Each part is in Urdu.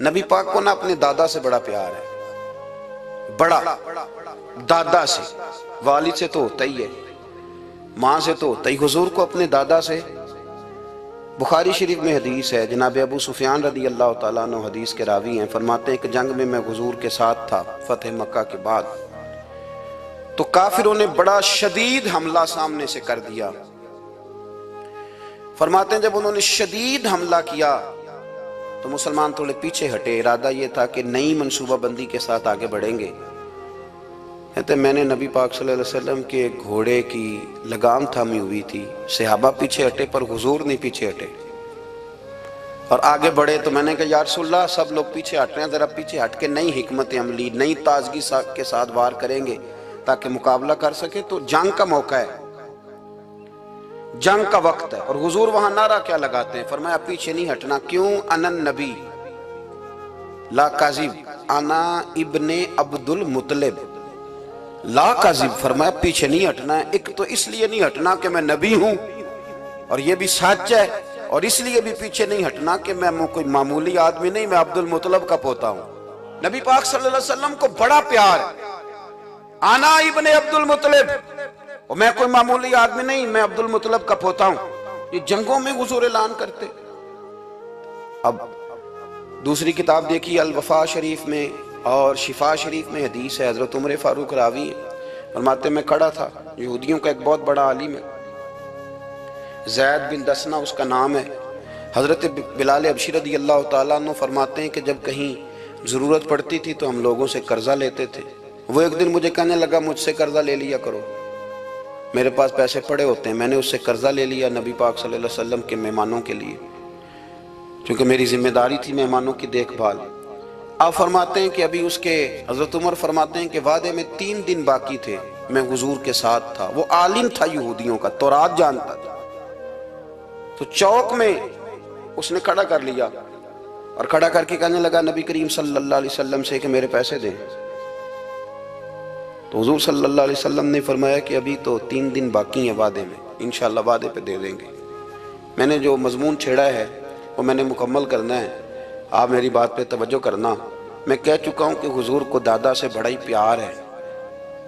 نبی پاک کو نا اپنے دادا سے بڑا پیار ہے، بڑا دادا سے، والد سے تو ہوتا ہی ہے، ماں سے تو ہوتا ہی، حضور کو اپنے دادا سے۔ بخاری شریف میں حدیث ہے، جناب ابو سفیان رضی اللہ تعالیٰ عنہ حدیث کے راوی ہیں، فرماتے ہیں کہ جنگ میں حضور کے ساتھ تھا فتح مکہ کے بعد، تو کافروں نے بڑا شدید حملہ سامنے سے کر دیا۔ فرماتے ہیں جب انہوں نے شدید حملہ کیا تو مسلمان تھوڑے پیچھے ہٹے، ارادہ یہ تھا کہ نئی منصوبہ بندی کے ساتھ آگے بڑھیں گے۔ کہتے ہیں میں نے نبی پاک صلی اللہ علیہ وسلم کے گھوڑے کی لگام تھامی ہوئی تھی، صحابہ پیچھے ہٹے پر حضور نہیں پیچھے ہٹے اور آگے بڑھے، تو میں نے کہا یا رسول اللہ سب لوگ پیچھے ہٹ رہے ہیں، ذرا پیچھے ہٹ کے نئی حکمت عملی، نئی تازگی کے ساتھ وار کریں گے تاکہ مقابلہ کر سکے، تو جنگ کا موقع ہے، جنگ کا وقت ہے۔ اور حضور وہاں نعرہ کیا لگاتے ہیں؟ فرمایا پیچھے نہیں ہٹنا، کیوں؟ انا النبی لا کاذب، انا ابن عبد المطلب لا کاذب، فرمایا پیچھے نہیں ہٹنا ہے۔ ایک تو اس لیے نہیں ہٹنا کہ میں نبی ہوں اور یہ بھی سچ ہے، اور اس لیے بھی پیچھے نہیں ہٹنا کہ میں کوئی معمولی آدمی نہیں، میں عبد المطلب کا پوتا ہوں۔ نبی پاک صلی اللہ علیہ وسلم کو بڑا پیار ہے، انا ابن عبد المطلب، اور میں کوئی معمولی آدمی نہیں، میں عبد المطلب کا پوتا ہوں۔ یہ جنگوں میں حضور اعلان کرتے۔ اب دوسری کتاب دیکھی الوفا شریف میں اور شفا شریف میں حدیث ہے، حضرت عمر فاروق راوی ہیں، فرماتے میں کھڑا تھا، یہودیوں کا ایک بہت بڑا عالم ہے، زید بن دسنہ اس کا نام ہے، حضرت بلال حبشی رضی اللہ تعالیٰ عنہ فرماتے ہیں کہ جب کہیں ضرورت پڑتی تھی تو ہم لوگوں سے قرضہ لیتے تھے۔ وہ ایک دن مجھے کہنے لگا مجھ سے قرضہ لے لیا کرو، میرے پاس پیسے پڑے ہوتے ہیں۔ میں نے اس سے قرضہ لے لیا نبی پاک صلی اللہ علیہ وسلم کے مہمانوں کے لیے، کیونکہ میری ذمہ داری تھی مہمانوں کی دیکھ بھال۔ آپ فرماتے ہیں کہ ابھی اس کے حضرت عمر فرماتے ہیں کہ وعدے میں 3 دن باقی تھے، میں حضور کے ساتھ تھا، وہ عالم تھا یہودیوں کا، تورات جانتا تھا، تو چوک میں اس نے کھڑا کر لیا اور کھڑا کر کے کہنے لگا نبی کریم صلی اللہ علیہ وسلم سے کہ میرے پیسے دیں۔ تو حضور صلی اللہ علیہ وسلم نے فرمایا کہ ابھی تو 3 دن باقی ہیں وعدے میں، انشاءاللہ وعدے پہ دے دیں گے۔ میں نے جو مضمون چھیڑا ہے وہ میں نے مکمل کرنا ہے، آپ میری بات پہ توجہ کرنا۔ میں کہہ چکا ہوں کہ حضور کو دادا سے بڑا ہی پیار ہے۔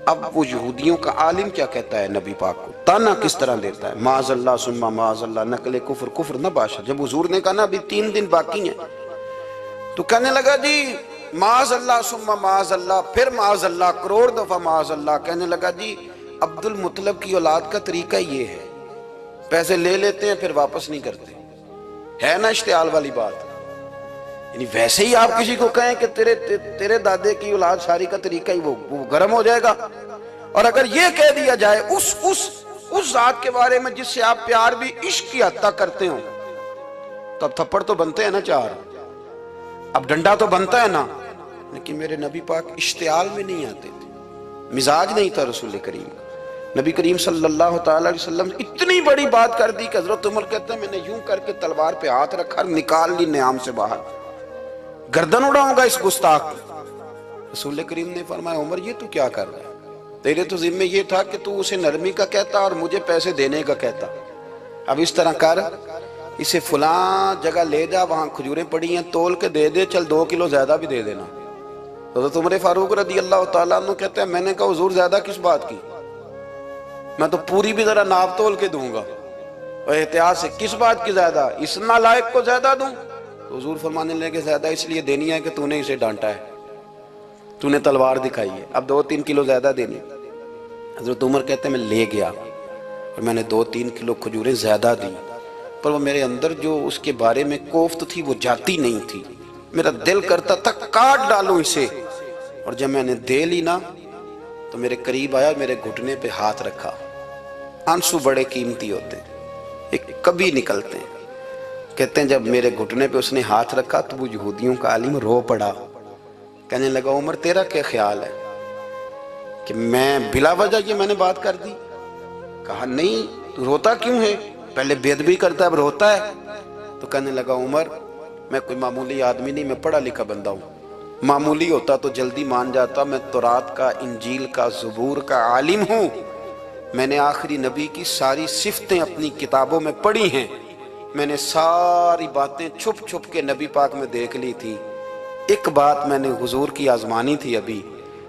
اب وہ یہودیوں کا عالم کیا کہتا ہے نبی پاک کو، تانا کس طرح دیتا ہے، معاذ اللہ ثم معاذ اللہ، نقل کفر کفر نہ باشا۔ جب حضور نے کہا نا ابھی 3 دن باقی ہیں، تو کہنے لگا جی معاذ اللہ ثم معاذ اللہ، پھر معاذ اللہ، کروڑ دفعہ معاذ اللہ۔ کہنے لگا جی عبد المطلب کی اولاد کا طریقہ یہ ہے، پیسے لے لیتے ہیں پھر واپس نہیں کرتے، ہے نا اشتعال والی بات۔ یعنی ویسے ہی آپ کسی کو کہیں کہ تیرے دادے کی اولاد شاری کا طریقہ ہی وہ گرم ہو جائے گا۔ اور اگر یہ کہہ دیا جائے اس ذات کے بارے میں جس سے آپ پیار بھی عشق کی حد تک کرتے ہوں، تو اب تھپڑ تو بنتے ہیں نا 4، اب ڈنڈا تو بنتا ہے نا۔ لیکن میرے نبی پاک اشتعال میں نہیں آتے تھے، مزاج نہیں تھا رسول کریم کا۔ نبی کریم صلی اللہ تعالیٰ علیہ وسلم اتنی بڑی بات کر دی کہ حضرت عمر کہتے ہیں میں نے یوں کر کے تلوار پہ ہاتھ رکھا، نکال لی نیام سے باہر، گردن اڑاؤں گا اس گستاخ کی۔ رسول کریم نے فرمایا عمر یہ تو کیا کر رہا ہے، تیرے تو ذمہ یہ تھا کہ تو اسے نرمی کا کہتا اور مجھے پیسے دینے کا کہتا۔ اب اس طرح کر، اسے فلاں جگہ لے جا، وہاں کھجوریں پڑی ہیں تول کے دے دے، چل 2 کلو زیادہ بھی دے دینا۔ حضرت عمر فاروق رضی اللہ تعالیٰ عنہ کہتے ہیں میں نے کہا حضور زیادہ کس بات کی، میں تو پوری بھی ذرا ناپ تول کے دوں گا، اور احتیاط سے کس بات کی زیادہ، اس نالائق کو زیادہ دوں؟ تو حضور فرمانے لگے زیادہ اس لیے دینی ہے کہ تو نے اسے ڈانٹا ہے، تو نے تلوار دکھائی ہے، اب 2-3 کلو زیادہ دینی۔ حضرت عمر کہتے ہیں میں لے گیا اور میں نے 2-3 کلو کھجوریں زیادہ دی، پر وہ میرے اندر جو اس کے بارے میں کوفت تھی وہ جاتی نہیں تھی، میرا دل کرتا تھا کاٹ ڈالوں اسے۔ اور جب میں نے دے لی نا تو میرے قریب آیا، میرے گھٹنے پہ ہاتھ رکھا۔ آنسو بڑے قیمتی ہوتے ہیں، ایک کبھی نکلتے ہیں۔ کہتے ہیں جب میرے گھٹنے پہ اس نے ہاتھ رکھا تو وہ یہودیوں کا عالم رو پڑا، کہنے لگا عمر تیرا کیا خیال ہے کہ میں بلا وجہ یہ میں نے بات کر دی؟ کہا نہیں، تو روتا کیوں ہے، پہلے بے ادبی کرتا ہے اب روتا ہے۔ تو کہنے لگا عمر میں کوئی معمولی آدمی نہیں، میں پڑھا لکھا بندہ ہوں، معمولی ہوتا تو جلدی مان جاتا، میں تورات کا، انجیل کا، زبور کا عالم ہوں، میں نے آخری نبی کی ساری صفتیں اپنی کتابوں میں پڑھی ہیں، میں نے ساری باتیں چھپ چھپ کے نبی پاک میں دیکھ لی تھی، ایک بات میں نے حضور کی آزمانی تھی ابھی،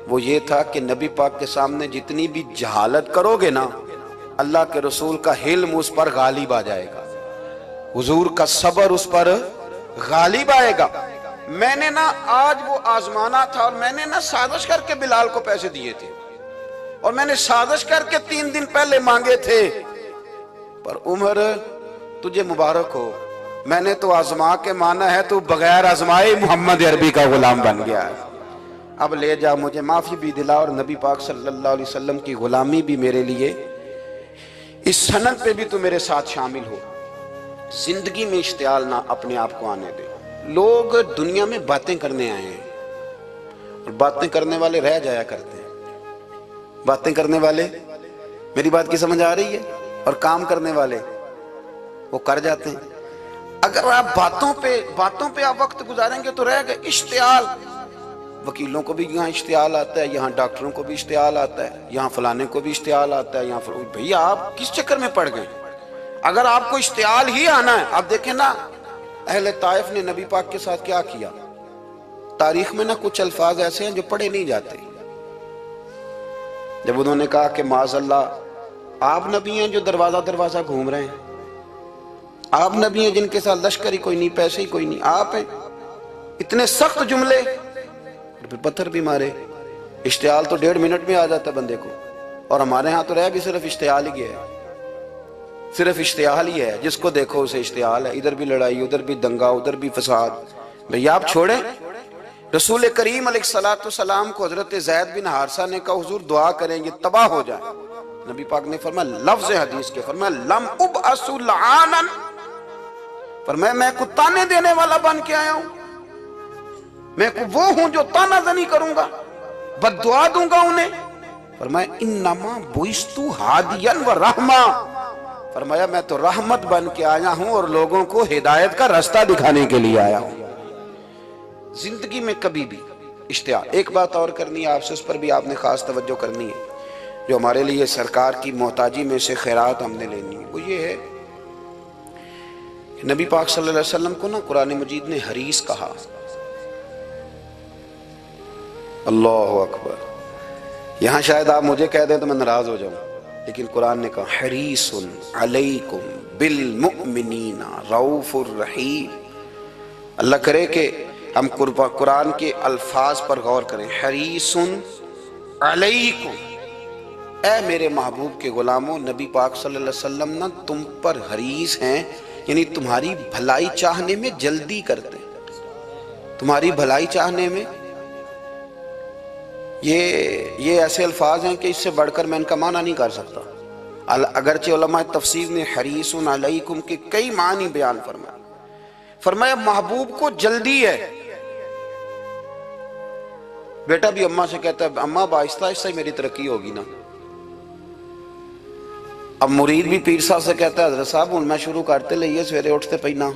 وہ یہ تھا کہ نبی پاک کے سامنے جتنی بھی جہالت کرو گے نا، اللہ کے رسول کا حلم اس پر غالب آ جائے گا، حضور کا صبر اس پر غالب آئے گا۔ میں نے نا آج وہ آزمانا تھا، اور میں نے نا سازش کر کے بلال کو پیسے دیے تھے، اور میں نے سازش کر کے 3 دن پہلے مانگے تھے، پر عمر تجھے مبارک ہو، میں نے تو آزما کے مانا ہے، تو بغیر آزمائے محمد عربی کا غلام بن گیا ہے، اب لے جا، مجھے معافی بھی دلا، اور نبی پاک صلی اللہ علیہ وسلم کی غلامی بھی میرے لیے، اس سند پہ بھی تو میرے ساتھ شامل ہو۔ زندگی میں اشتعال نہ اپنے آپ کو آنے دے۔ لوگ دنیا میں باتیں کرنے آئے ہیں، اور باتیں کرنے والے رہ جایا کرتے ہیں، باتیں کرنے والے، میری بات کی سمجھ آ رہی ہے، اور کام کرنے والے وہ کر جاتے ہیں۔ اگر آپ باتوں پہ آپ وقت گزاریں گے تو رہ گئے۔ اشتعال، وکیلوں کو بھی یہاں اشتعال آتا ہے، یہاں ڈاکٹروں کو بھی اشتعال آتا ہے، یہاں فلانے کو بھی اشتعال آتا ہے، یہاں بھئی آپ کس چکر میں پڑ گئے؟ اگر آپ کو اشتعال ہی آنا ہے، آپ دیکھیں نا اہل طائف نے نبی پاک کے ساتھ کیا کیا۔ تاریخ میں نا کچھ الفاظ ایسے ہیں جو پڑھے نہیں جاتے۔ جب انہوں نے کہا کہ معاذ اللہ، آپ نبی ہیں جو دروازہ دروازہ گھوم رہے ہیں، آپ نبی ہیں جن کے ساتھ لشکر ہی کوئی نہیں، پیسے ہی کوئی نہیں، آپ ہیں، اتنے سخت جملے، پھر پتھر بھی مارے۔ اشتعال تو 1.5 منٹ میں آ جاتا ہے بندے کو، اور ہمارے ہاں تو رہ بھی صرف اشتعال ہی ہے، صرف اشتعال ہی ہے، جس کو دیکھو اسے اشتعال ہے، ادھر بھی لڑائی، ادھر بھی دنگا، ادھر بھی فساد۔ بھئی آپ چھوڑیں۔ رسول کریم علیہ السلام کو حضرت زید بن حارثہ نے کہا حضور دعا کریں گے تباہ ہو جائیں، نبی پاک نے فرمایا، لفظ حدیث کے فرمایا، لم ابعث لعانا، فرمایا میں کو تانے دینے والا بن کے آیا ہوں، میں کو وہ ہوں جو تانا زنی کروں گا، بد دعا دوں گا انہیں۔ فرمایا انما بعثت ہادیا و رحمہ، فرمایا میں تو رحمت بن کے آیا ہوں اور لوگوں کو ہدایت کا راستہ دکھانے کے لیے آیا ہوں۔ زندگی میں کبھی بھی اشتعال۔ ایک بات اور کرنی ہے آپ سے، اس پر بھی آپ نے خاص توجہ کرنی ہے، جو ہمارے لیے سرکار کی محتاجی میں سے خیرات ہم نے لینی ہے، وہ یہ ہے کہ نبی پاک صلی اللہ علیہ وسلم کو نا قرآن مجید نے حریص کہا۔ اللہ اکبر۔ یہاں شاید آپ مجھے کہہ دیں تو میں ناراض ہو جاؤں، لیکن قرآن نے کہا حریص علیکم بالمؤمنین رؤوف الرحیم۔ اللہ کرے کہ ہم قرآن کے الفاظ پر غور کریں۔ حریص علیکم، اے میرے محبوب کے غلاموں، نبی پاک صلی اللہ علیہ وسلم نا تم پر حریص ہیں، یعنی تمہاری بھلائی چاہنے میں جلدی کرتے ہیں، تمہاری بھلائی چاہنے میں۔ یہ ایسے الفاظ ہیں کہ اس سے بڑھ کر میں ان کا معنی نہیں کر سکتا، اگرچہ علماء تفسیر نے حریص علیکم کے کئی معنی بیان فرمایا محبوب کو جلدی ہے۔ بیٹا بھی اماں سے کہتا ہے اماں آہستہ آہستہ ہی میری ترقی ہوگی نا۔ اب مرید بھی پیر صاحب سے کہتا ہے حضرت صاحب ہوں میں شروع کرتے لئیے سویرے اٹھتے پہنا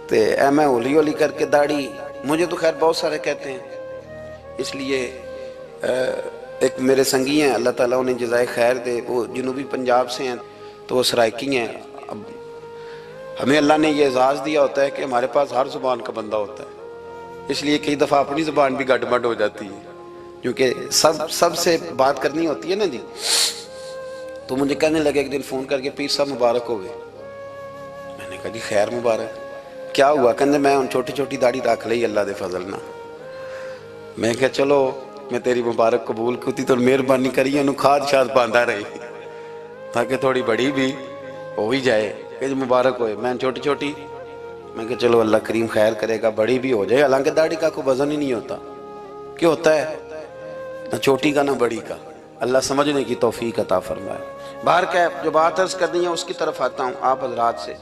تے اے میں ہولی ہولی کر کے داڑھی، مجھے تو خیر بہت سارے کہتے ہیں، اس لیے ایک میرے سنگی ہیں اللہ تعالیٰ انہیں جزائے خیر دے، وہ جنوبی پنجاب سے ہیں تو وہ سرائکی ہیں۔ اب ہمیں اللہ نے یہ اعزاز دیا ہوتا ہے کہ ہمارے پاس ہر زبان کا بندہ ہوتا ہے، اس لیے کئی دفعہ اپنی زبان بھی گڈ مڈ ہو جاتی ہے، کیونکہ سب سے بات کرنی ہوتی ہے نا جی۔ تو مجھے کہنے لگے ایک دن فون کر کے پیر صاحب مبارک ہو گئے۔ میں نے کہا جی خیر مبارک، کیا ہوا؟ کہنے میں ان چھوٹی چھوٹی داڑھی رکھ لئی اللہ دے فضل نہ۔ میں کہا چلو میں تیری مبارک قبول کیتی تو مہربانی کریے انہوں کھاد شاد باندھا رہی تاکہ تھوڑی بڑی بھی ہو ہی جائے کہ مبارک ہوئے۔ میں چھوٹی چھوٹی، میں کہا چلو اللہ کریم خیر کرے گا بڑی بھی ہو جائے، حالانکہ داڑھی کا کوئی وزن ہی نہیں ہوتا، کیوں ہوتا ہے نہ چھوٹی کا نہ بڑی کا، اللہ سمجھنے کی توفیق عطا فرمائے۔ باہر کا جو بات عرض کرنی ہے اس کی طرف آتا ہوں آپ حضرات سے۔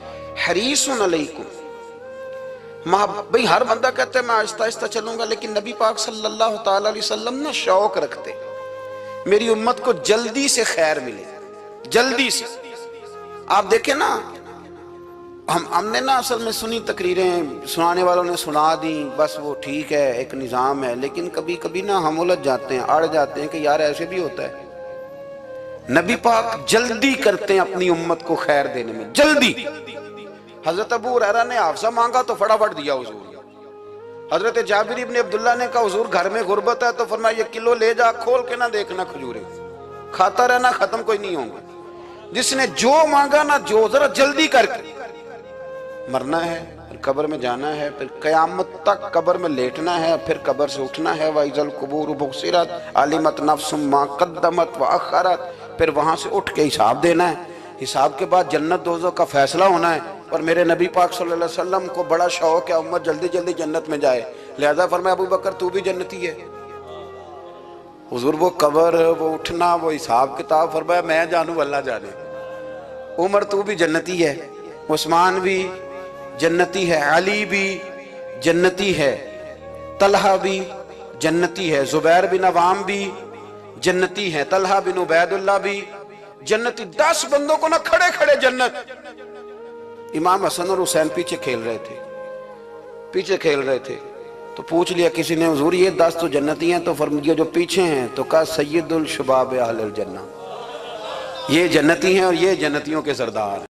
حریص علیکم، بھئی ہر بندہ کہتا ہے میں آہستہ آہستہ چلوں گا، لیکن نبی پاک صلی اللہ تعالیٰ علیہ وسلم نے شوق رکھتے میری امت کو جلدی سے خیر ملے، جلدی سے۔ آپ دیکھیں نا ہم نے نا اصل میں سنی تقریریں، سنانے والوں نے سنا دیں، بس وہ ٹھیک ہے ایک نظام ہے، لیکن کبھی کبھی نا ہم الجھ جاتے ہیں، اڑ جاتے ہیں کہ یار ایسے بھی ہوتا ہے۔ نبی پاک جلدی کرتے ہیں اپنی امت کو خیر دینے میں، جلدی۔ حضرت ابو ہریرہ نے حافظہ مانگا تو فٹافٹ دیا حضور، حضرت جابر ابن عبداللہ نے کہا حضور گھر میں غربت ہے، تو فرمایا یہ کلو لے جا، کھول کے نہ دیکھنا کھجوریں، کھاتا رہنا، ختم کوئی نہیں ہوں گا۔ جس نے جو مانگا نا، جو ذرا جلدی کر کے، مرنا ہے، پھر قبر میں جانا ہے، پھر قیامت تک قبر میں لیٹنا ہے، پھر قبر سے اٹھنا ہے۔ وَإِذَا الْقُبُورُ بُعْثِرَتْ عَلِمَتْ نَفْسٌ مَا قَدَّمَتْ وَأَخَّرَتْ، پھر وہاں سے اٹھ کے حساب دینا ہے۔ حساب کے بعد جنت دوزخ کا فیصلہ ہونا ہے۔ اور میرے نبی پاک صلی اللہ علیہ وسلم کو بڑا شوق ہے امت جلدی جلدی جنت میں جائے، لہذا فرمایا ابو بکر تو بھی جنتی ہے۔ حضور وہ قبر، وہ اٹھنا، وہ حساب کتاب، فرمایا میں جانوں اللہ جانے۔ عمر تو بھی جنتی ہے، عثمان بھی جنتی ہے، علی بھی جنتی ہے، طلحہ بھی جنتی ہے، زبیر بن عوام بھی جنتی ہے، طلحہ بن عبید اللہ بھی جنتی۔ 10 بندوں کو نہ کھڑے کھڑے جنت۔ امام حسن اور حسین پیچھے کھیل رہے تھے تو پوچھ لیا کسی نے حضور یہ 10 تو جنتی ہیں، تو فرمایا جو پیچھے ہیں، تو کہا سید الشباب اہل الجنہ، یہ جنتی ہیں اور یہ جنتیوں کے سردار ہیں۔